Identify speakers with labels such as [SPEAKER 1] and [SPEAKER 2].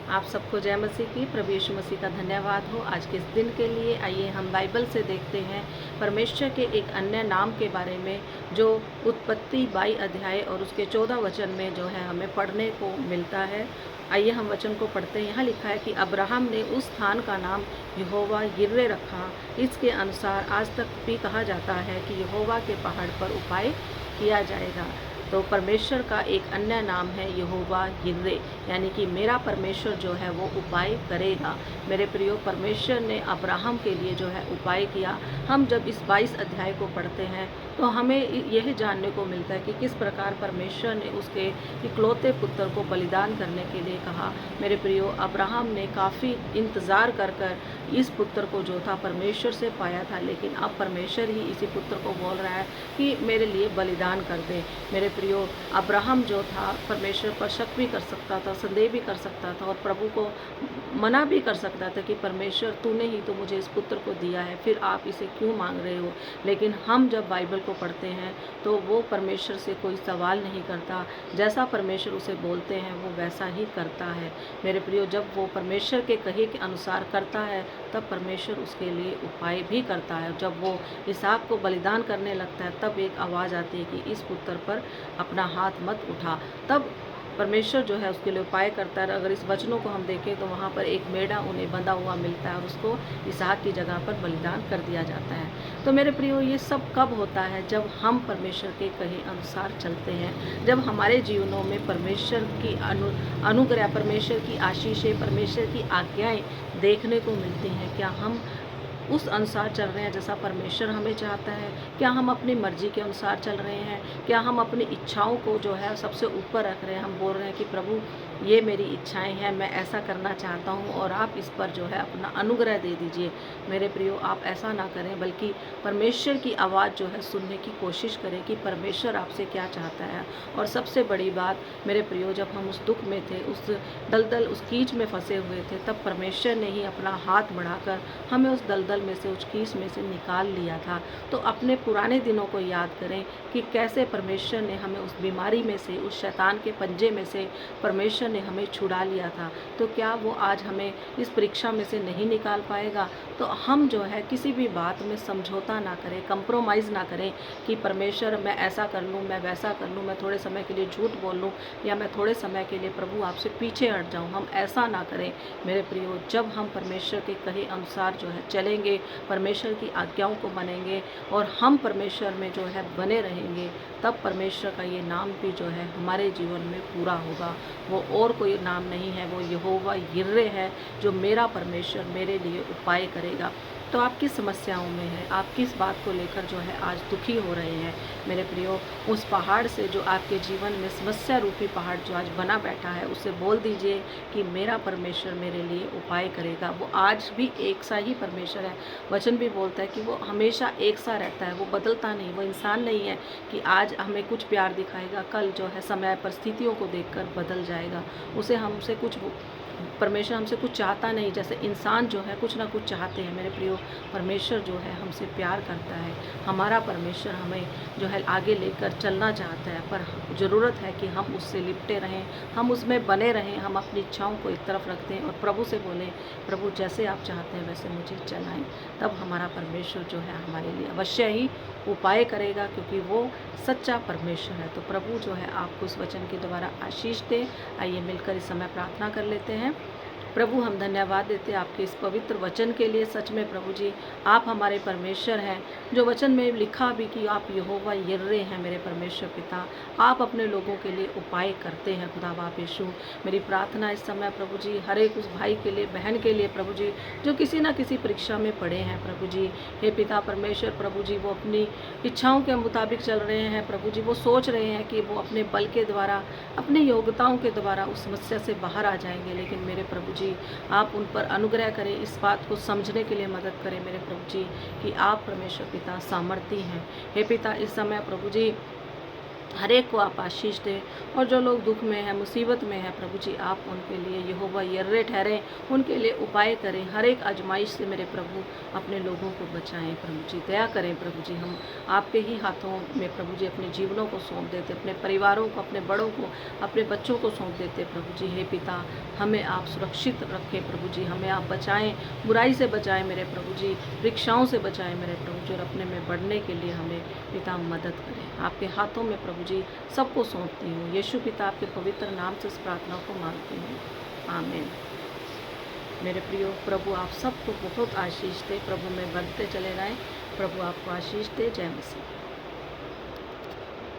[SPEAKER 1] आप सबको जय मसीह की, प्रभु यीशु मसीह का धन्यवाद हो आज के इस दिन के लिए। आइए हम बाइबल से देखते हैं परमेश्वर के एक अन्य नाम के बारे में, जो उत्पत्ति 22 अध्याय और उसके 14 वचन में जो है हमें पढ़ने को मिलता है। आइए हम वचन को पढ़ते हैं। यहाँ लिखा है कि अब्राहम ने उस स्थान का नाम यहोवा यिर्रे रखा। इसके अनुसार आज तक भी कहा जाता है कि यहोवा के पहाड़ पर उपाय किया जाएगा। तो परमेश्वर का एक अन्य नाम है यहोवा यिर्रे, यानी कि मेरा परमेश्वर जो है वो उपाय करेगा। मेरे प्रियो, परमेश्वर ने अब्राहम के लिए जो है उपाय किया। हम जब इस 22 अध्याय को पढ़ते हैं तो हमें यह जानने को मिलता है कि किस प्रकार परमेश्वर ने उसके इकलौते पुत्र को बलिदान करने के लिए कहा। मेरे प्रियो, अब्राहम ने काफ़ी इंतज़ार कर इस पुत्र को जो था परमेश्वर से पाया था, लेकिन अब परमेश्वर ही इसी पुत्र को बोल रहा है कि मेरे लिए बलिदान कर दे। मेरे प्रियो, अब्राहम जो था परमेश्वर पर शक भी कर सकता था, संदेह भी कर सकता था और प्रभु को मना भी कर सकता था कि परमेश्वर तूने ही तो मुझे इस पुत्र को दिया है, फिर आप इसे क्यों मांग रहे हो। लेकिन हम जब बाइबल को पढ़ते हैं तो वो परमेश्वर से कोई सवाल नहीं करता, जैसा परमेश्वर उसे बोलते हैं वो वैसा ही करता है। मेरे प्रियो, जब वो परमेश्वर के कहे के अनुसार करता है तब परमेश्वर उसके लिए उपाय भी करता है। जब वो इसहाक को बलिदान करने लगता है तब एक आवाज़ आती है कि इस पुत्र पर अपना हाथ मत उठा। तब परमेश्वर जो है उसके लिए उपाय करता है। अगर इस वचनों को हम देखें तो वहाँ पर एक मेढ़ा उन्हें बंधा हुआ मिलता है और उसको इसहाक की जगह पर बलिदान कर दिया जाता है। तो मेरे प्रियो, ये सब कब होता है? जब हम परमेश्वर के कहे अनुसार चलते हैं, जब हमारे जीवनों में परमेश्वर की अनुग्रह, परमेश्वर की आशीषें, परमेश्वर की आज्ञाएँ देखने को मिलती हैं। क्या हम उस अनुसार चल रहे हैं जैसा परमेश्वर हमें चाहता है? क्या हम अपनी मर्जी के अनुसार चल रहे हैं? क्या हम अपनी इच्छाओं को जो है सबसे ऊपर रख रहे हैं? हम बोल रहे हैं कि प्रभु, ये मेरी इच्छाएं हैं, मैं ऐसा करना चाहता हूँ और आप इस पर जो है अपना अनुग्रह दे दीजिए। मेरे प्रियो, आप ऐसा ना करें, बल्कि परमेश्वर की आवाज़ जो है सुनने की कोशिश करें कि परमेश्वर आपसे क्या चाहता है। और सबसे बड़ी बात मेरे प्रियो, जब हम उस दुख में थे, उस दलदल, उस कीच में फंसे हुए थे, तब परमेश्वर ने ही अपना हाथ बढ़ाकर हमें उस दलदल में से, उस कीच में से निकाल लिया था। तो अपने पुराने दिनों को याद करें कि कैसे परमेश्वर ने हमें उस बीमारी में से, उस शैतान के पंजे में से परमेश्वर ने हमें छुड़ा लिया था। तो क्या वो आज हमें इस परीक्षा में से नहीं निकाल पाएगा? तो हम जो है किसी भी बात में समझौता ना करें, कंप्रोमाइज़ ना करें कि परमेश्वर मैं ऐसा कर लूँ, मैं वैसा कर लूँ, मैं थोड़े समय के लिए झूठ बोल लूँ या मैं थोड़े समय के लिए प्रभु आपसे पीछे हट जाऊँ। हम ऐसा ना करें मेरे प्रियो। जब हम परमेश्वर के कहे अनुसार जो है चलेंगे, परमेश्वर की आज्ञाओं को मानेंगे और हम परमेश्वर में जो है बने रहेंगे, तब परमेश्वर का ये नाम भी जो है हमारे जीवन में पूरा होगा। वो और कोई नाम नहीं है, वो यहोवा यिर्रे है, जो मेरा परमेश्वर मेरे लिए उपाय करेगा। तो आप किस समस्याओं में हैं? आप किस बात को लेकर जो है आज दुखी हो रहे हैं? मेरे प्रियो, उस पहाड़ से, जो आपके जीवन में समस्या रूपी पहाड़ जो आज बना बैठा है, उसे बोल दीजिए कि मेरा परमेश्वर मेरे लिए उपाय करेगा। वो आज भी एक सा ही परमेश्वर है। वचन भी बोलता है कि वो हमेशा एक सा रहता है, वो बदलता नहीं। वो इंसान नहीं है कि आज हमें कुछ प्यार दिखाएगा, कल जो है समय परिस्थितियों को देखकर बदल जाएगा। उसे हमसे कुछ परमेश्वर हमसे कुछ चाहता नहीं, जैसे इंसान जो है कुछ ना कुछ चाहते हैं। मेरे प्रियो, परमेश्वर जो है हमसे प्यार करता है। हमारा परमेश्वर हमें जो है आगे लेकर चलना चाहता है, पर ज़रूरत है कि हम उससे लिपटे रहें, हम उसमें बने रहें, हम अपनी इच्छाओं को एक तरफ रख दें और प्रभु से बोलें, प्रभु जैसे आप चाहते हैं वैसे मुझे चलाएं। तब हमारा परमेश्वर जो है हमारे लिए अवश्य ही उपाय करेगा, क्योंकि वो सच्चा परमेश्वर है। तो प्रभु जो है आपको इस वचन के द्वारा आशीष दे। आइए मिलकर इस समय प्रार्थना कर लेते हैं। प्रभु, हम धन्यवाद देते हैं आपके इस पवित्र वचन के लिए। सच में प्रभु जी, आप हमारे परमेश्वर हैं, जो वचन में लिखा भी कि आप यहोवा यिर्रे हैं। मेरे परमेश्वर पिता, आप अपने लोगों के लिए उपाय करते हैं। खुदा बाप यीशु, मेरी प्रार्थना इस समय प्रभु जी हर एक उस भाई के लिए, बहन के लिए प्रभु जी, जो किसी न किसी परीक्षा में पड़े हैं प्रभु जी। हे पिता परमेश्वर, प्रभु जी वो अपनी इच्छाओं के मुताबिक चल रहे हैं प्रभु जी। वो सोच रहे हैं कि वो अपने बल के द्वारा, अपनी योग्यताओं के द्वारा उस समस्या से बाहर आ जाएंगे, लेकिन मेरे प्रभु जी आप उन पर अनुग्रह करें, इस बात को समझने के लिए मदद करें मेरे प्रभु जी कि आप परमेश्वर पिता सामर्थी हैं। हे पिता, इस समय प्रभु जी हर एक को आप आशीष दें, और जो लोग दुख में हैं, मुसीबत में हैं, प्रभु जी आप उनके लिए यहोवा यिर्रे ठहरें, उनके लिए उपाय करें। हर एक आजमाइश से मेरे प्रभु अपने लोगों को बचाएं। प्रभु जी दया करें। प्रभु जी हम आपके ही हाथों में प्रभु जी अपने जीवनों को सौंप देते, अपने परिवारों को, अपने बड़ों को, अपने बच्चों को सौंप देते। प्रभु जी हे पिता, हमें आप सुरक्षित रखें। प्रभु जी हमें आप बचाएं, बुराई से बचाएं मेरे प्रभु जी, परीक्षाओं से बचाएं मेरे प्रभु जी, और अपने में बढ़ने के लिए हमें पिता मदद करें। आपके हाथों में प्रभु जी सबको सौंपती हूँ। यीशु पिता आपके पवित्र नाम से इस प्रार्थना को मांगती हूँ, आमीन। मेरे प्रियो, प्रभु आप सबको बहुत आशीष दे। प्रभु में बढ़ते चले जाएं। प्रभु आपको आशीष दे। जय मसीह।